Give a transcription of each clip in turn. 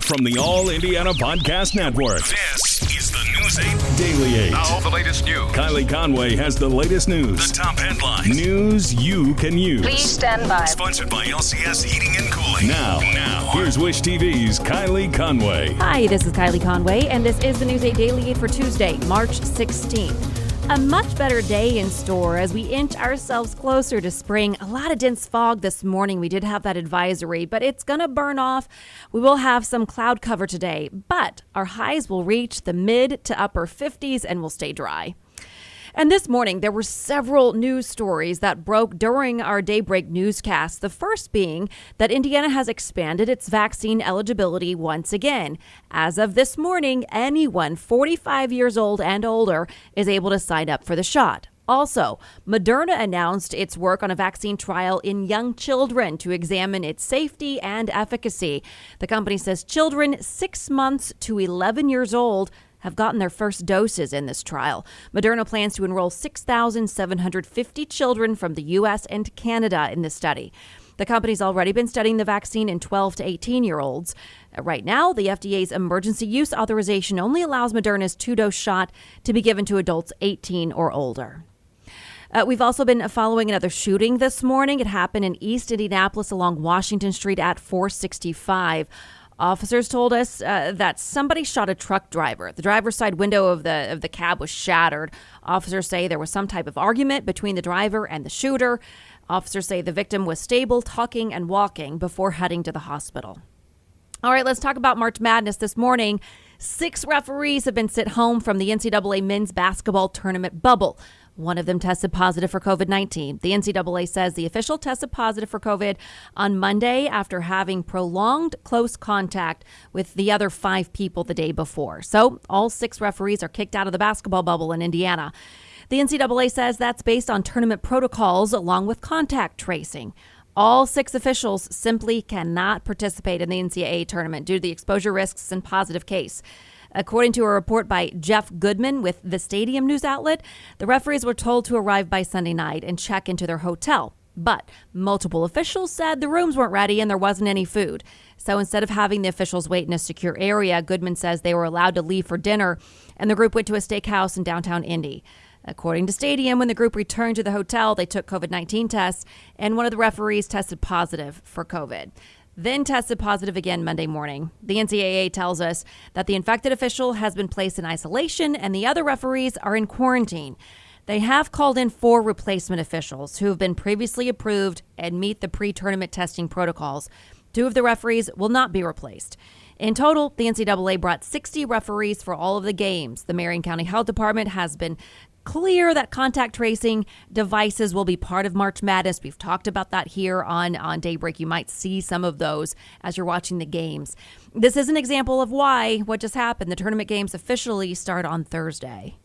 From the All Indiana Podcast Network, this is the News 8 Daily 8. Now, the latest news. Kylie Conway has the latest news. The top headlines. News you can use. Please stand by. Sponsored by LCS Heating and Cooling. Now, here's Wish TV's Kylie Conway. Hi, this is Kylie Conway, and this is the News 8 Daily 8 for Tuesday, March 16th. A much better day in store as we inch ourselves closer to spring. A lot of dense fog this morning. We did have that advisory, but it's going to burn off. We will have some cloud cover today, but our highs will reach the mid to upper 50s and will stay dry. And this morning, there were several news stories that broke during our Daybreak newscast. The first being that Indiana has expanded its vaccine eligibility once again. As of this morning, anyone 45 years old and older is able to sign up for the shot. Also, Moderna announced its work on a vaccine trial in young children to examine its safety and efficacy. The company says children 6 months to 11 years old have gotten their first doses in this trial. Moderna plans to enroll 6,750 children from the U.S. and Canada in this study. The company's already been studying the vaccine in 12 to 18-year-olds. Right now, the FDA's emergency use authorization only allows Moderna's 2-dose shot to be given to adults 18 or older. We've also been following another shooting this morning. It happened in East Indianapolis along Washington Street at 465. Officers told us that somebody shot a truck driver. The driver's side window of the cab was shattered. Officers say there was some type of argument between the driver and the shooter. Officers say the victim was stable, talking and walking before heading to the hospital. All right, let's talk about March Madness this morning. 6 referees have been sent home from the NCAA men's basketball tournament bubble. One of them tested positive for COVID-19. The NCAA says the official tested positive for COVID on Monday after having prolonged close contact with the other 5 people the day before. So all 6 referees are kicked out of the basketball bubble in Indiana. The NCAA says that's based on tournament protocols along with contact tracing. All 6 officials simply cannot participate in the NCAA tournament due to the exposure risks and positive case. According to a report by Jeff Goodman with the Stadium news outlet, the referees were told to arrive by Sunday night and check into their hotel. But multiple officials said the rooms weren't ready and there wasn't any food. So instead of having the officials wait in a secure area, Goodman says they were allowed to leave for dinner, and the group went to a steakhouse in downtown Indy. According to Stadium, when the group returned to the hotel, they took COVID-19 tests, and one of the referees tested positive for COVID. Then tested positive again Monday morning. The NCAA tells us that the infected official has been placed in isolation and the other referees are in quarantine. They have called in 4 replacement officials who have been previously approved and meet the pre-tournament testing protocols. 2 of the referees will not be replaced. In total, the NCAA brought 60 referees for all of the games. The Marion County Health Department has been clear that contact tracing devices will be part of March Madness. We've talked about that here on Daybreak. You might see some of those as you're watching the games. This is an example of what just happened. The tournament games officially start on Thursday.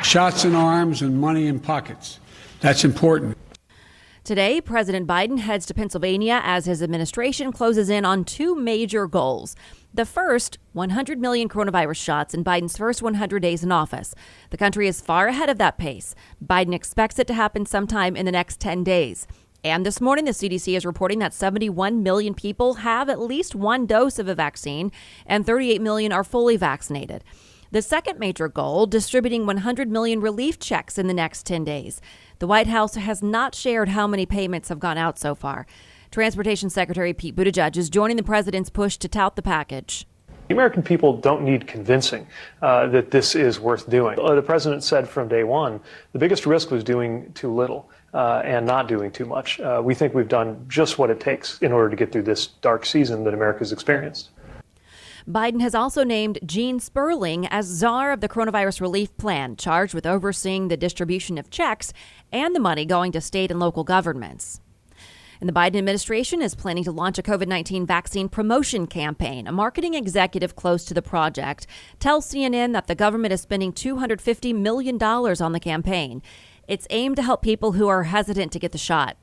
Shots in arms and money in pockets. That's important. Today, President Biden heads to Pennsylvania as his administration closes in on 2 major goals. The first, 100 million coronavirus shots in Biden's first 100 days in office. The country is far ahead of that pace. Biden expects it to happen sometime in the next 10 days. And this morning, the CDC is reporting that 71 million people have at least 1 dose of a vaccine, and 38 million are fully vaccinated. The second major goal, distributing 100 million relief checks in the next 10 days. The White House has not shared how many payments have gone out so far. Transportation Secretary Pete Buttigieg is joining the president's push to tout the package. The American people don't need convincing that this is worth doing. The president said from day one, the biggest risk was doing too little and not doing too much. We think we've done just what it takes in order to get through this dark season that America's experienced. Biden has also named Gene Sperling as czar of the coronavirus relief plan, charged with overseeing the distribution of checks and the money going to state and local governments. And the Biden administration is planning to launch a COVID-19 vaccine promotion campaign. A marketing executive close to the project tells CNN that the government is spending $250 million on the campaign. It's aimed to help people who are hesitant to get the shot.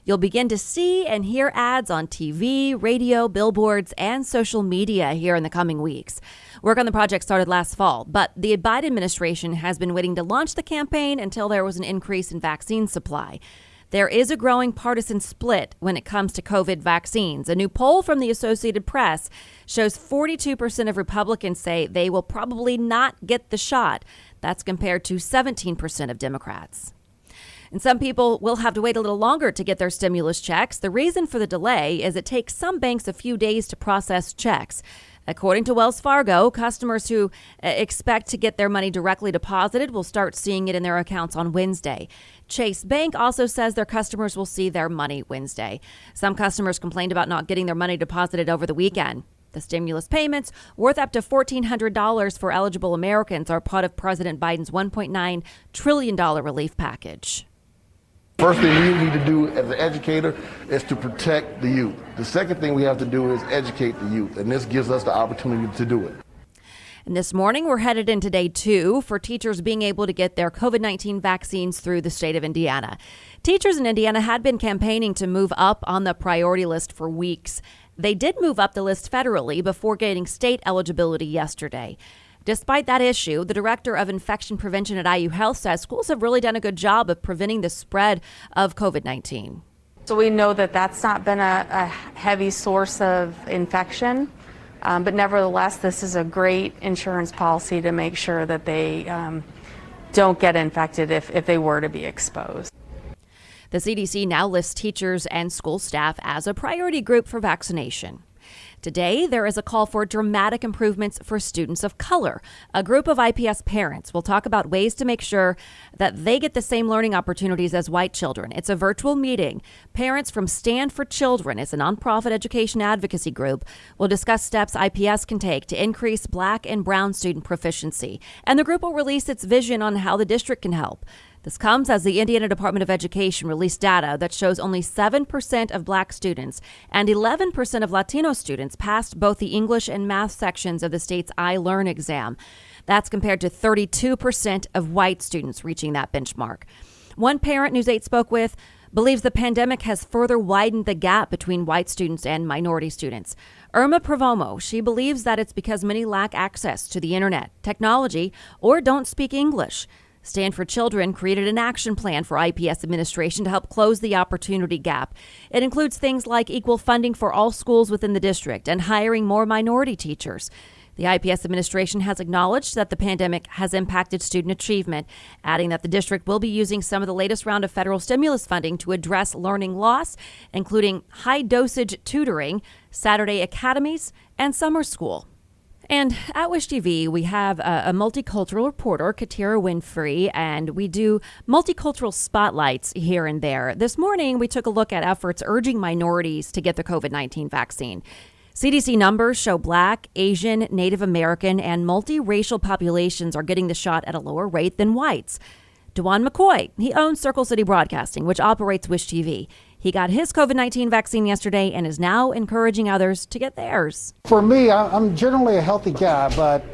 You'll begin to see and hear ads on TV, radio, billboards, and social media here in the coming weeks. Work on the project started last fall, but the Biden administration has been waiting to launch the campaign until there was an increase in vaccine supply. There is a growing partisan split when it comes to COVID vaccines. A new poll from the Associated Press shows 42% of Republicans say they will probably not get the shot. That's compared to 17% of Democrats. And some people will have to wait a little longer to get their stimulus checks. The reason for the delay is it takes some banks a few days to process checks. According to Wells Fargo, customers who expect to get their money directly deposited will start seeing it in their accounts on Wednesday. Chase Bank also says their customers will see their money Wednesday. Some customers complained about not getting their money deposited over the weekend. The stimulus payments, worth up to $1,400 for eligible Americans, are part of President Biden's $1.9 trillion relief package. First thing we need to do as an educator is to protect the youth. The second thing we have to do is educate the youth, and this gives us the opportunity to do it. And this morning, we're headed into day 2 for teachers being able to get their COVID-19 vaccines through the state of Indiana. Teachers in Indiana had been campaigning to move up on the priority list for weeks. They did move up the list federally before getting state eligibility yesterday. Despite that issue, the director of infection prevention at IU Health says schools have really done a good job of preventing the spread of COVID-19. So we know that that's not been a heavy source of infection, but nevertheless, this is a great insurance policy to make sure that they don't get infected if they were to be exposed. The CDC now lists teachers and school staff as a priority group for vaccination. Today, there is a call for dramatic improvements for students of color. A group of IPS parents will talk about ways to make sure that they get the same learning opportunities as white children. It's a virtual meeting. Parents from Stand for Children, it's a nonprofit education advocacy group, will discuss steps IPS can take to increase black and brown student proficiency. And the group will release its vision on how the district can help. This comes as the Indiana Department of Education released data that shows only 7% of black students and 11% of Latino students passed both the English and math sections of the state's iLearn exam. That's compared to 32% of white students reaching that benchmark. One parent News 8 spoke with believes the pandemic has further widened the gap between white students and minority students. Irma Provomo, she believes that it's because many lack access to the internet, technology, or don't speak English. Stand for Children created an action plan for IPS administration to help close the opportunity gap. It includes things like equal funding for all schools within the district and hiring more minority teachers. The IPS administration has acknowledged that the pandemic has impacted student achievement, adding that the district will be using some of the latest round of federal stimulus funding to address learning loss, including high-dosage tutoring, Saturday academies, and summer school. And at Wish TV, we have a multicultural reporter, Katira Winfrey, and we do multicultural spotlights here and there. This morning, we took a look at efforts urging minorities to get the COVID-19 vaccine. CDC numbers show Black, Asian, Native American, and multiracial populations are getting the shot at a lower rate than whites. DeJuan McCoy, he owns Circle City Broadcasting, which operates Wish TV. He got his COVID-19 vaccine yesterday and is now encouraging others to get theirs. For me, I'm generally a healthy guy,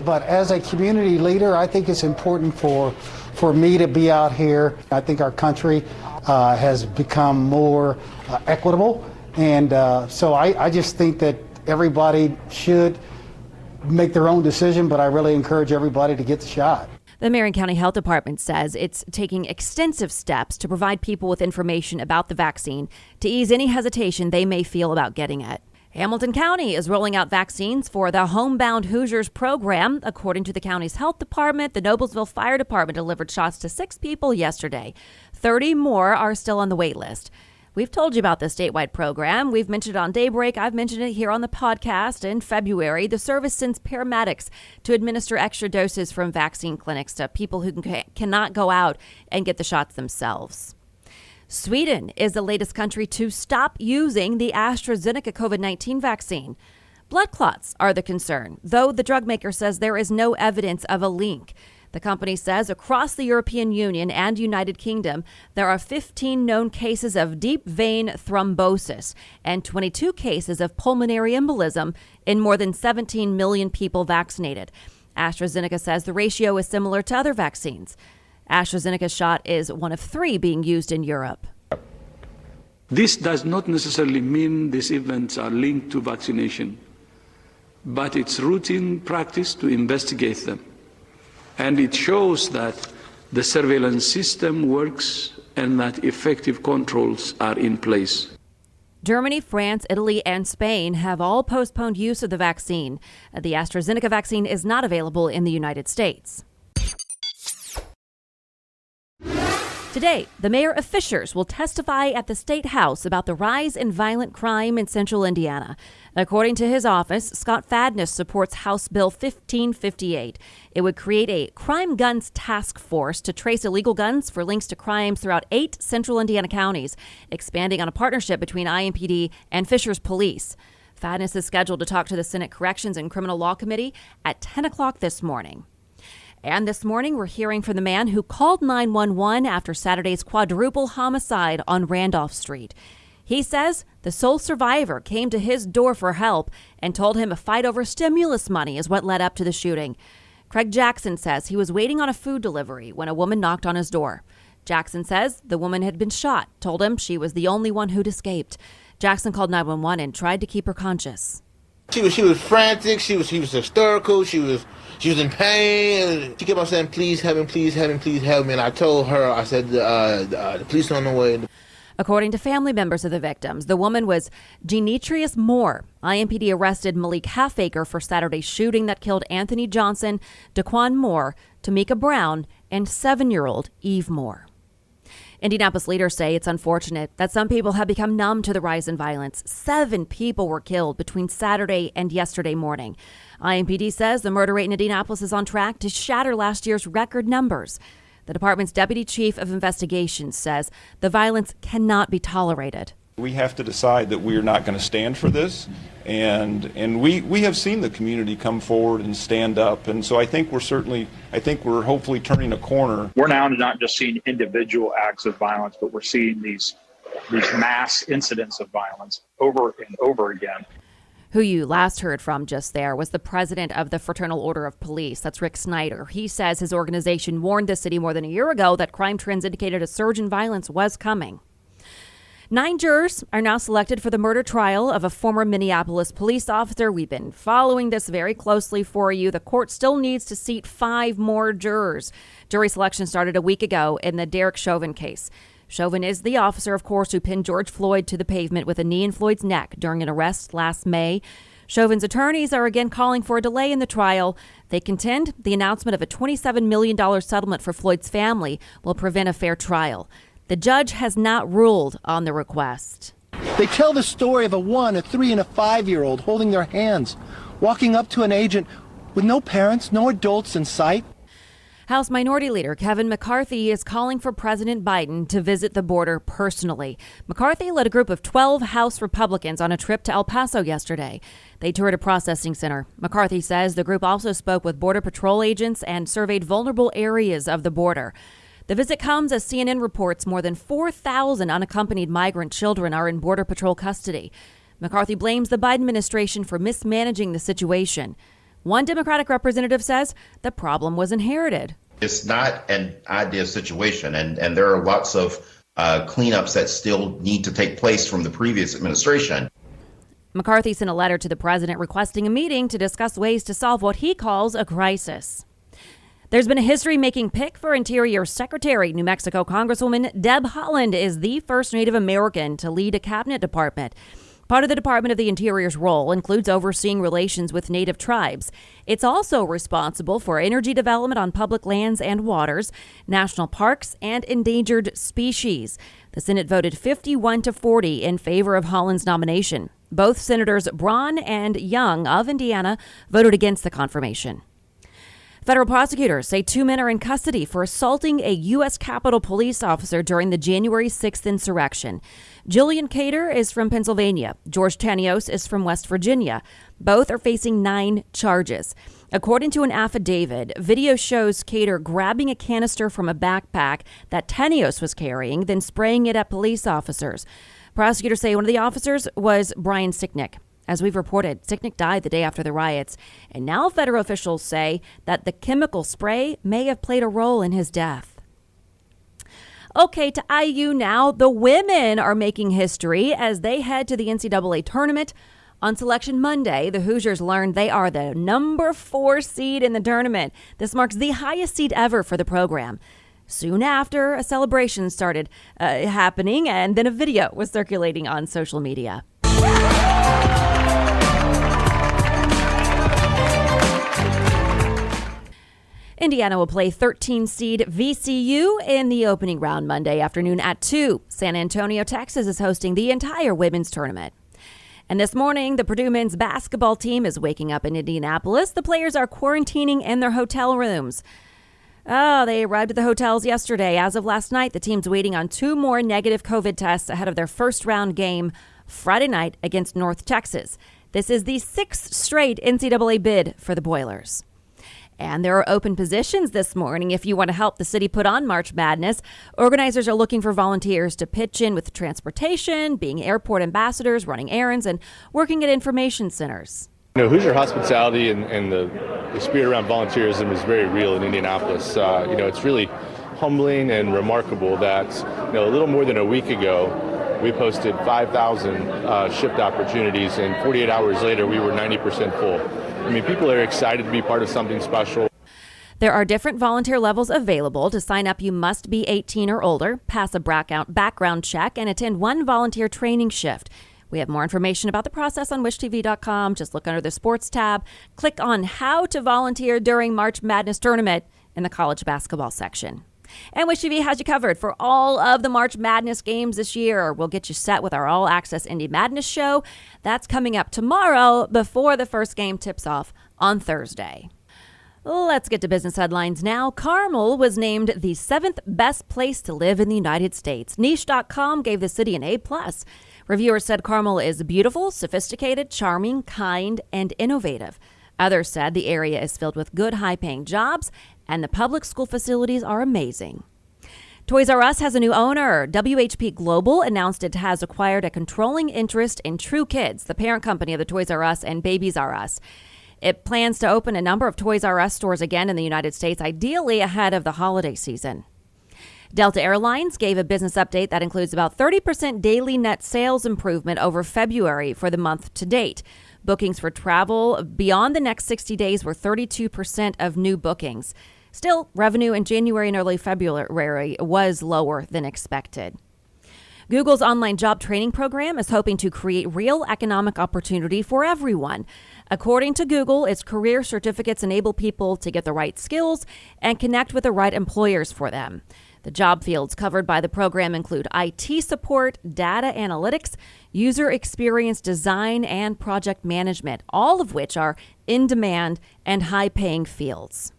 but as a community leader, I think it's important for me to be out here. I think our country has become more equitable, and so I just think that everybody should make their own decision, but I really encourage everybody to get the shot. The Marion County Health Department says it's taking extensive steps to provide people with information about the vaccine to ease any hesitation they may feel about getting it. Hamilton County is rolling out vaccines for the Homebound Hoosiers program. According to the county's health department, the Noblesville Fire Department delivered shots to 6 people yesterday. 30 more are still on the wait list. We've told you about the statewide program. We've mentioned it on Daybreak. I've mentioned it here on the podcast. In February, the service sends paramedics to administer extra doses from vaccine clinics to people who cannot go out and get the shots themselves. Sweden is the latest country to stop using the Astrazeneca COVID-19 vaccine. Blood clots are the concern, though the drug maker says there is no evidence of a link. The company says across the European Union and United Kingdom, there are 15 known cases of deep vein thrombosis and 22 cases of pulmonary embolism in more than 17 million people vaccinated. AstraZeneca says the ratio is similar to other vaccines. AstraZeneca's shot is one of 3 being used in Europe. This does not necessarily mean these events are linked to vaccination, but it's routine practice to investigate them. And it shows that the surveillance system works and that effective controls are in place. Germany, France, Italy, and Spain have all postponed use of the vaccine. The Astrazeneca vaccine is not available in the United States. Today, the mayor of Fishers will testify at the State House about the rise in violent crime in central Indiana. According to his office, Scott Fadness supports House Bill 1558. It would create a crime guns task force to trace illegal guns for links to crimes throughout 8 central Indiana counties, expanding on a partnership between IMPD and Fishers Police. Fadness is scheduled to talk to the Senate Corrections and Criminal Law Committee at 10 o'clock this morning. And this morning, we're hearing from the man who called 911 after Saturday's quadruple homicide on Randolph Street. He says the sole survivor came to his door for help and told him a fight over stimulus money is what led up to the shooting. Craig Jackson says he was waiting on a food delivery when a woman knocked on his door. Jackson says the woman had been shot, told him she was the only one who'd escaped. Jackson called 911 and tried to keep her conscious. She was frantic. She was hysterical. She was in pain. She kept on saying, "Please help me, please help me, please help me." And I told her, I said, the police are on the way. According to family members of the victims, the woman was Genetrius Moore. IMPD arrested Malik Halfacre for Saturday's shooting that killed Anthony Johnson, Daquan Moore, Tamika Brown, and 7-year-old Eve Moore. Indianapolis leaders say it's unfortunate that some people have become numb to the rise in violence. 7 people were killed between Saturday and yesterday morning. IMPD says the murder rate in Indianapolis is on track to shatter last year's record numbers. The department's deputy chief of investigations says the violence cannot be tolerated. We have to decide that we are not going to stand for this, and we have seen the community come forward and stand up, and so I think we're hopefully turning a corner. We're now not just seeing individual acts of violence, but we're seeing these mass incidents of violence over and over again. Who you last heard from just there was the president of the Fraternal Order of Police. That's Rick Snyder. He says his organization warned the city more than a year ago that crime trends indicated a surge in violence was coming. 9 jurors are now selected for the murder trial of a former Minneapolis police officer. We've been following this very closely for you. The court still needs to seat 5 more jurors. Jury selection started a week ago in the Derek Chauvin case. Chauvin is the officer, of course, who pinned George Floyd to the pavement with a knee in Floyd's neck during an arrest last May. Chauvin's attorneys are again calling for a delay in the trial. They contend the announcement of a $27 million settlement for Floyd's family will prevent a fair trial. The judge has not ruled on the request. They tell the story of a 1, a 3, and a 5-year-old holding their hands, walking up to an agent with no parents, no adults in sight. House Minority Leader Kevin McCarthy is calling for President Biden to visit the border personally. McCarthy led a group of 12 House Republicans on a trip to El Paso yesterday. They toured a processing center. McCarthy says the group also spoke with Border Patrol agents and surveyed vulnerable areas of the border. The visit comes as CNN reports more than 4,000 unaccompanied migrant children are in Border Patrol custody. McCarthy blames the Biden administration for mismanaging the situation. One Democratic representative says the problem was inherited. It's not an ideal situation, and there are lots of cleanups that still need to take place from the previous administration. McCarthy sent a letter to the president requesting a meeting to discuss ways to solve what he calls a crisis. There's been a history-making pick for Interior Secretary. New Mexico Congresswoman Deb Haaland is the first Native American to lead a cabinet department. Part of the Department of the Interior's role includes overseeing relations with Native tribes. It's also responsible for energy development on public lands and waters, national parks, and endangered species. The Senate voted 51-40 in favor of Haaland's nomination. Both Senators Braun and Young of Indiana voted against the confirmation. Federal prosecutors say 2 men are in custody for assaulting a U.S. Capitol police officer during the January 6th insurrection. Jillian Cater is from Pennsylvania. George Tanios is from West Virginia. Both are facing 9 charges. According to an affidavit, video shows Cater grabbing a canister from a backpack that Tanios was carrying, then spraying it at police officers. Prosecutors say one of the officers was Brian Sicknick. As we've reported, Sicknick died the day after the riots, and now federal officials say that the chemical spray may have played a role in his death. Okay, to IU now. The women are making history as they head to the NCAA tournament. On Selection Monday, the Hoosiers learned they are the number 4 seed in the tournament. This marks the highest seed ever for the program. Soon after, a celebration started happening, and then a video was circulating on social media. Indiana will play 13-seed VCU in the opening round Monday afternoon at 2. San Antonio, Texas is hosting the entire women's tournament. And this morning, the Purdue men's basketball team is waking up in Indianapolis. The players are quarantining in their hotel rooms. They arrived at the hotels yesterday. As of last night, the team's waiting on 2 more negative COVID tests ahead of their first-round game Friday night against North Texas. This is the 6th straight NCAA bid for the Boilers. And there are open positions this morning if you want to help the city put on March Madness. Organizers are looking for volunteers to pitch in with transportation, being airport ambassadors, running errands, and working at information centers. Hoosier hospitality and the spirit around volunteerism is very real in Indianapolis. It's really humbling and remarkable that, a little more than a week ago, we posted 5,000 shift opportunities, and 48 hours later, we were 90% full. People are excited to be part of something special. There are different volunteer levels available. To sign up, you must be 18 or older, pass a background check, and attend 1 volunteer training shift. We have more information about the process on wishtv.com. Just look under the sports tab. Click on how to volunteer during March Madness tournament in the college basketball section. And Wish TV has you covered for all of the March Madness games this year. We'll get you set with our all-access Indy Madness show. That's coming up tomorrow before the first game tips off on Thursday. Let's get to business headlines now. Carmel was named the 7th best place to live in the United States. Niche.com gave the city an A+. Reviewers said Carmel is beautiful, sophisticated, charming, kind, and innovative. Others said the area is filled with good, high-paying jobs, and the public school facilities are amazing. Toys R Us has a new owner. WHP Global announced it has acquired a controlling interest in True Kids, the parent company of the Toys R Us and Babies R Us. It plans to open a number of Toys R Us stores again in the United States, ideally ahead of the holiday season. Delta Airlines gave a business update that includes about 30% daily net sales improvement over February for the month to date. Bookings for travel beyond the next 60 days were 32% of new bookings. Still, revenue in January and early February was lower than expected. Google's online job training program is hoping to create real economic opportunity for everyone. According to Google, its career certificates enable people to get the right skills and connect with the right employers for them. The job fields covered by the program include IT support, data analytics, user experience design, and project management, all of which are in demand and high-paying fields.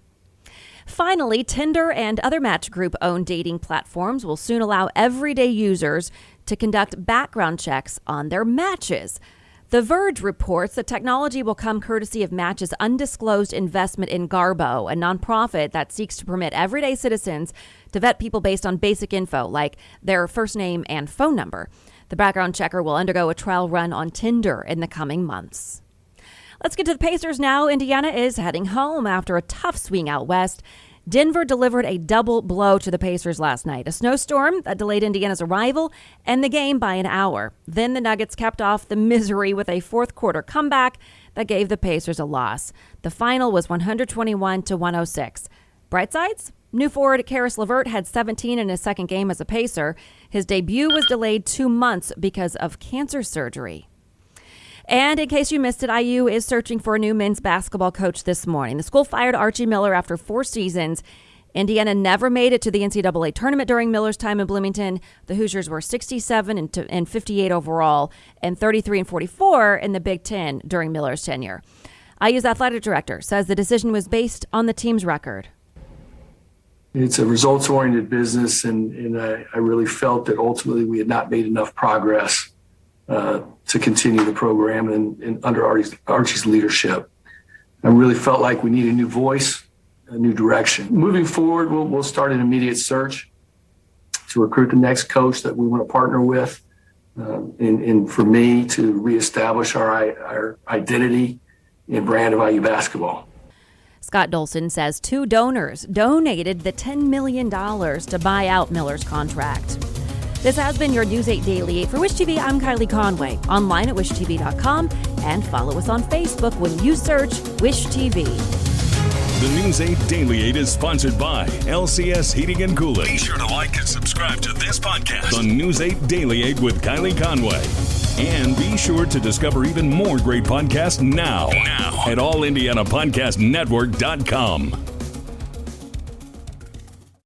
Finally, Tinder and other Match Group-owned dating platforms will soon allow everyday users to conduct background checks on their matches. The Verge reports the technology will come courtesy of Match's undisclosed investment in Garbo, a nonprofit that seeks to permit everyday citizens to vet people based on basic info like their first name and phone number. The background checker will undergo a trial run on Tinder in the coming months. Let's get to the Pacers now. Indiana is heading home after a tough swing out west. Denver delivered a double blow to the Pacers last night. A snowstorm that delayed Indiana's arrival and the game by an hour. Then the Nuggets capped off the misery with a fourth quarter comeback that gave the Pacers a loss. The final was 121-106. Bright sides? New forward Karis LeVert had 17 in his second game as a Pacer. His debut was delayed 2 months because of cancer surgery. And in case you missed it, IU is searching for a new men's basketball coach this morning. The school fired Archie Miller after 4 seasons. Indiana never made it to the NCAA tournament during Miller's time in Bloomington. The Hoosiers were 67 and 58 overall and 33 and 44 in the Big Ten during Miller's tenure. IU's athletic director says the decision was based on the team's record. It's a results-oriented business, and I really felt that ultimately we had not made enough progress to continue the program and under Archie's leadership. I really felt like we need a new voice, a new direction. Moving forward, we'll start an immediate search to recruit the next coach that we want to partner with, and for me to reestablish our identity and brand of IU basketball. Scott Dolson says 2 donors donated the $10 million to buy out Miller's contract. This has been your News 8 Daily. For Wish TV, I'm Kylie Conway. Online at wishtv.com and follow us on Facebook when you search Wish TV. The News 8 Daily 8 is sponsored by LCS Heating and Cooling. Be sure to like and subscribe to this podcast. The News 8 Daily 8 with Kylie Conway. And be sure to discover even more great podcasts now at allindianapodcastnetwork.com.